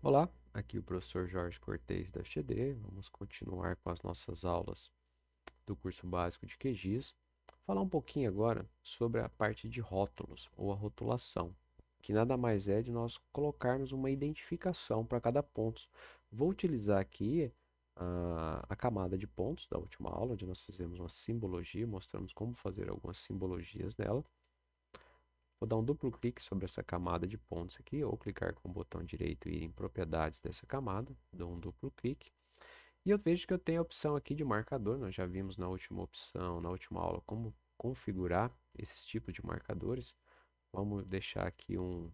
Olá, aqui o professor Jorge Cortez da FGD. Vamos continuar com as nossas aulas do curso básico de QGIS. Falar um pouquinho agora sobre a parte de rótulos ou a rotulação, que nada mais é de nós colocarmos uma identificação para cada ponto. Vou utilizar aqui a camada de pontos da última aula, onde nós fizemos uma simbologia, mostramos como fazer algumas simbologias nela. Vou dar um duplo clique sobre essa camada de pontos aqui, ou clicar com o botão direito e ir em propriedades dessa camada, dou um duplo clique. E eu vejo que eu tenho a opção aqui de marcador, nós já vimos na última opção, na última aula, como configurar esses tipos de marcadores. Vamos deixar aqui vou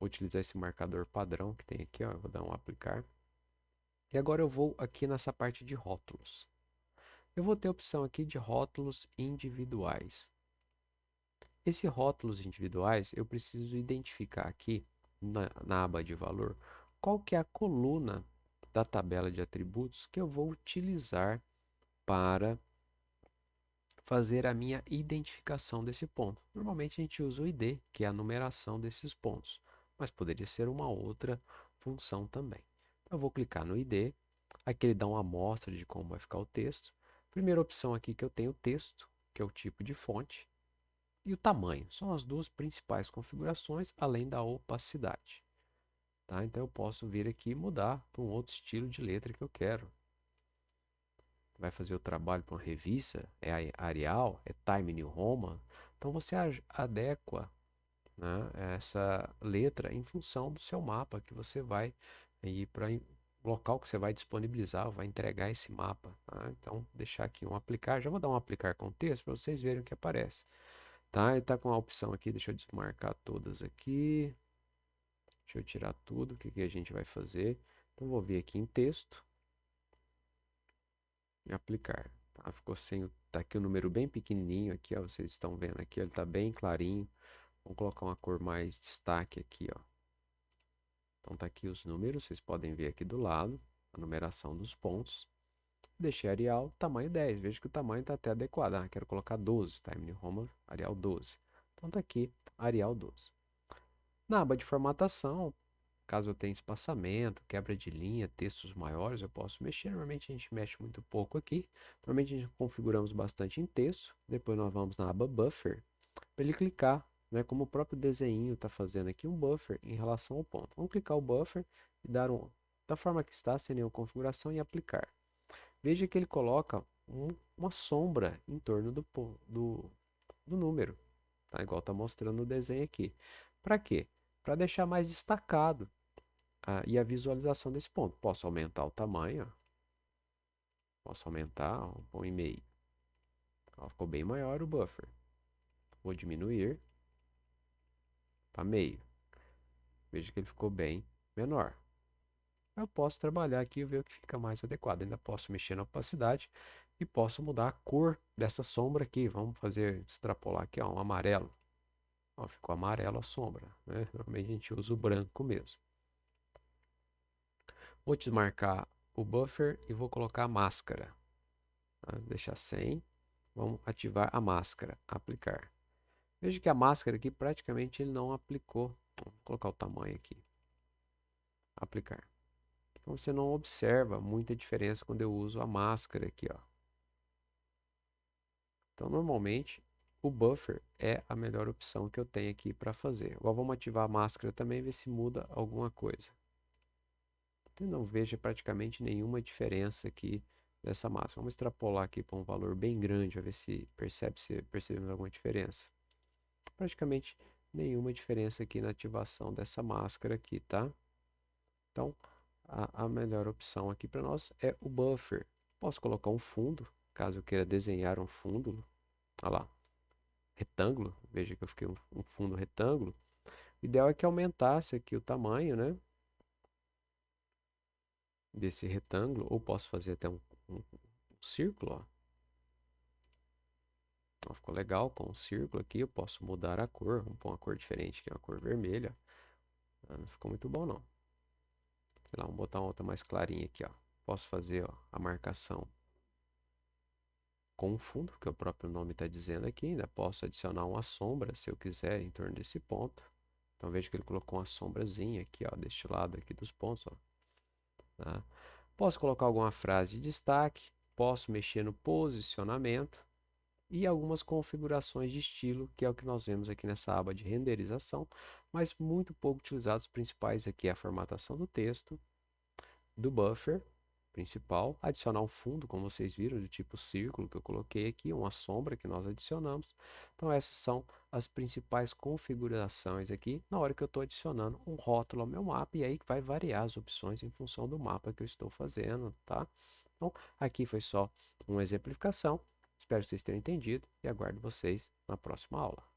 utilizar esse marcador padrão que tem aqui, ó, vou dar um aplicar. E agora eu vou aqui nessa parte de rótulos. Eu vou ter a opção aqui de rótulos individuais. Esse rótulos individuais, eu preciso identificar aqui na aba de valor qual que é a coluna da tabela de atributos que eu vou utilizar para fazer a minha identificação desse ponto. Normalmente a gente usa o ID, que é a numeração desses pontos, mas poderia ser uma outra função também. Eu vou clicar no ID, aqui ele dá uma amostra de como vai ficar o texto. Primeira opção aqui que eu tenho o texto, que é o tipo de fonte e o tamanho. São as duas principais configurações, além da opacidade. Tá? Então eu posso vir aqui e mudar para um outro estilo de letra que eu quero. Vai fazer o trabalho para uma revista, é Arial, é Time New Roman. Então você adequa, né, essa letra em função do seu mapa que você vai ir para o local que você vai disponibilizar, vai entregar esse mapa. Tá? Então, deixar aqui um aplicar. Já vou dar um aplicar com texto para vocês verem o que aparece. Tá? E tá com a opção aqui, deixa eu desmarcar todas aqui. Deixa eu tirar tudo, o que que a gente vai fazer. Então vou vir aqui em texto e aplicar. Tá? Ficou sem tá aqui o número bem pequenininho aqui, ó, vocês estão vendo aqui, ele tá bem clarinho. Vamos colocar uma cor mais destaque aqui, ó. Então tá aqui os números, vocês podem ver aqui do lado, a numeração dos pontos. Deixei Arial, tamanho 10. Veja que o tamanho está até adequado. Ah, quero colocar 12, Time New Roman, Arial 12. Então tá aqui, Arial 12. Na aba de formatação, caso eu tenha espaçamento, quebra de linha, textos maiores, eu posso mexer. Normalmente a gente mexe muito pouco aqui. Normalmente a gente configuramos bastante em texto. Depois nós vamos na aba Buffer, para ele clicar, né, como o próprio desenho está fazendo aqui, um buffer em relação ao ponto. Vamos clicar o buffer e dar da forma que está, sem nenhuma configuração, e aplicar. Veja que ele coloca uma sombra em torno do número, tá? Igual está mostrando no desenho aqui. Para quê? Para deixar mais destacado e a visualização desse ponto. Posso aumentar o tamanho, ó. Posso aumentar, ó, 1,5. Ó, ficou bem maior o buffer. Vou diminuir para meio. Veja que ele ficou bem menor. Eu posso trabalhar aqui e ver o que fica mais adequado. Ainda posso mexer na opacidade e posso mudar a cor dessa sombra aqui. Vamos fazer, extrapolar aqui, ó, um amarelo. Ó, ficou amarelo a sombra, né? Normalmente a gente usa o branco mesmo. Vou desmarcar o buffer e vou colocar a máscara. Tá? Deixar sem. Vamos ativar a máscara. Aplicar. Veja que a máscara aqui praticamente ele não aplicou. Vou colocar o tamanho aqui. Aplicar. Então você não observa muita diferença quando eu uso a máscara aqui, ó. Então normalmente o buffer é a melhor opção que eu tenho aqui para fazer. Agora vamos ativar a máscara também e ver se muda alguma coisa. Eu não vejo praticamente nenhuma diferença aqui dessa máscara. Vamos extrapolar aqui para um valor bem grande, a ver se percebemos alguma diferença. Praticamente nenhuma diferença aqui na ativação dessa máscara aqui, tá? Então, a melhor opção aqui para nós é o buffer. Posso colocar um fundo, caso eu queira desenhar um fundo. Olha lá, retângulo. Veja que eu fiquei um fundo retângulo. O ideal é que aumentasse aqui o tamanho, né? Desse retângulo. Ou posso fazer até um círculo, ó. Ó, ficou legal com um círculo aqui. Eu posso mudar a cor. Vamos pôr uma cor diferente, que é uma cor vermelha. Ah, não ficou muito bom, não. Sei lá, vamos botar uma outra mais clarinha aqui, ó. Posso fazer, ó, a marcação com fundo, que o próprio nome está dizendo aqui. Ainda posso adicionar uma sombra, se eu quiser, em torno desse ponto. Então veja que ele colocou uma sombrazinha aqui, ó, deste lado aqui dos pontos, ó, tá? Posso colocar alguma frase de destaque, posso mexer no posicionamento e algumas configurações de estilo, que é o que nós vemos aqui nessa aba de renderização, mas muito pouco utilizados. Os principais aqui é a formatação do texto, do buffer principal, adicionar um fundo, como vocês viram, do tipo círculo que eu coloquei aqui, uma sombra que nós adicionamos. Então essas são as principais configurações aqui na hora que eu estou adicionando um rótulo ao meu mapa, e aí vai variar as opções em função do mapa que eu estou fazendo, tá? Então aqui foi só uma exemplificação, espero que vocês tenham entendido e aguardo vocês na próxima aula.